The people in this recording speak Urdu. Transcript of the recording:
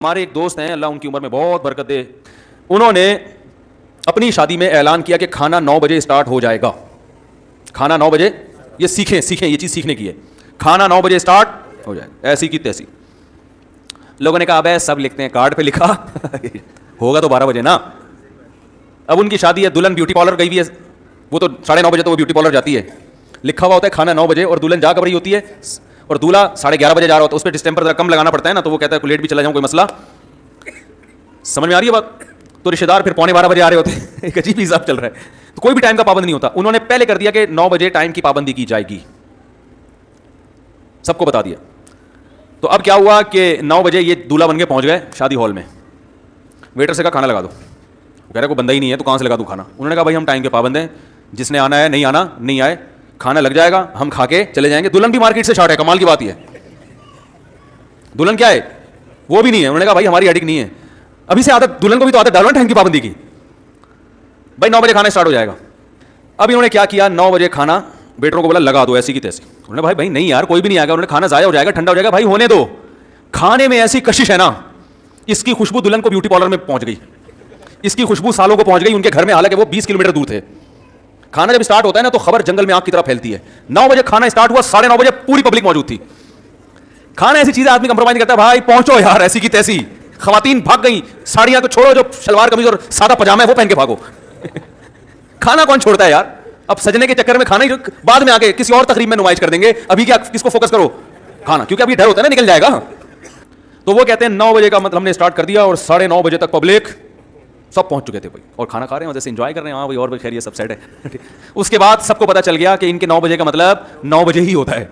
ہمارے ایک دوست ہیں, اللہ ان کی عمر میں بہت برکت دے, انہوں نے اپنی شادی میں اعلان کیا کہ کھانا 9 بجے اسٹارٹ ہو جائے گا. کھانا 9 بجے, یہ سیکھیں, یہ چیز سیکھنے کی ہے. کھانا 9 بجے اسٹارٹ ہو جائے, ایسی کی تیسی. لوگوں نے کہا ابے سب لکھتے ہیں, کارڈ پہ لکھا ہوگا تو 12 بجے نا. اب ان کی شادی ہے, دلہن بیوٹی پارلر گئی ہوئی ہے, وہ تو 9:30 بجے تو وہ بیوٹی پارلر جاتی ہے. لکھا ہوا ہوتا ہے کھانا 9 بجے, اور دلہن جا کر رہی ہوتی ہے, اور دولہا 11:30 بجے جا رہا ہوتا ہے. اس پہ ڈسٹمپر ذرا کم لگانا پڑتا ہے نا, تو وہ کہتا ہے لیٹ بھی چلا جاؤں کوئی مسئلہ. سمجھ میں آ رہی ہے بات؟ تو رشتے دار پھر 11:45 بجے آ رہے ہوتے ہیں. ایک عجیب حساب چل رہا ہے. تو کوئی بھی ٹائم کا پابند نہیں ہوتا. انہوں نے پہلے کر دیا کہ 9 بجے ٹائم کی پابندی کی جائے گی, سب کو بتا دیا. تو اب کیا ہوا کہ 9 بجے یہ دولہا بن کے پہنچ گئے شادی ہال میں. ویٹر سے کہا کھانا لگا دو. وہ کہہ رہا کوئی بندہ ہی نہیں ہے تو کہاں سے لگا دوں کھانا. انہوں نے کہا بھائی ہم ٹائم کے پابند ہیں, جس نے آنا ہے نہیں آنا, نہیں آئے کھانا لگ جائے گا, ہم کھا کے چلے جائیں گے. دلہن بھی مارکیٹ سے شارٹ ہے, کمال کی بات یہ ہے. دلہن کیا ہے, وہ بھی نہیں ہے. انہوں نے کہا بھائی ہماری اڈک نہیں ہے. ابھی سے عادت, دلہن کو بھی تو عادت ڈالو نا ٹائم کی پابندی کی. بھائی 9 بجے کھانا اسٹارٹ ہو جائے گا. اب انہوں نے کیا کیا, 9 بجے کھانا ویٹروں کو بولا لگا دو ایسی کی تیسی. انہوں نے بھائی نہیں یار کوئی بھی نہیں آئے گا. انہوں نے کھانا ضائع ہو جائے گا, ٹھنڈا ہو جائے گا. بھائی ہونے دو. کھانے میں ایسی کشش ہے نا, اس کی خوشبو دلہن کو بیوٹی پارلر میں پہنچ گئی, اس کی خوشبو سالوں کو پہنچ گئی ان کے گھر میں, حالانکہ وہ 20 کلومیٹر دور تھے. کھانا جب اسٹارٹ ہوتا ہے نا تو خبر جنگل میں آگ کی طرح پھیلتی ہے. 9 بجے کھانا اسٹارٹ ہوا, 9:30 بجے پوری پبلک موجود تھی. کھانا ایسی چیز ہے آدمی کمپرومائز نہیں کرتا. بھائی پہنچو یار, ایسی کی تیسی. خواتین بھاگ گئی, ساڑیاں تو چھوڑو, جو شلوار قمیض اور سادہ پاجامہ ہے وہ پہن کے بھاگو. کھانا کون چھوڑتا ہے یار. اب سجنے کے چکر میں کھانا ہی بعد میں آ کے کسی اور تقریب میں نمائش کر دیں گے. ابھی کیا کس کو فوکس کرو, کھانا, کیونکہ ابھی ڈر ہوتا ہے نا نکل جائے گا. تو وہ کہتے ہیں 9 بجے کا مطلب ہم نے اسٹارٹ کر دیا, اور 9:30 بجے تک پبلک سب پہنچ چکے تھے بھائی, اور کھانا کھا رہے ہیں, وجہ سے انجوائے کر رہے ہیں. ہاں بھائی اور بھی خیر یہ سب سیٹ ہے. اس کے بعد سب کو پتا چل گیا کہ ان کے 9 بجے کا مطلب 9 بجے ہی ہوتا ہے.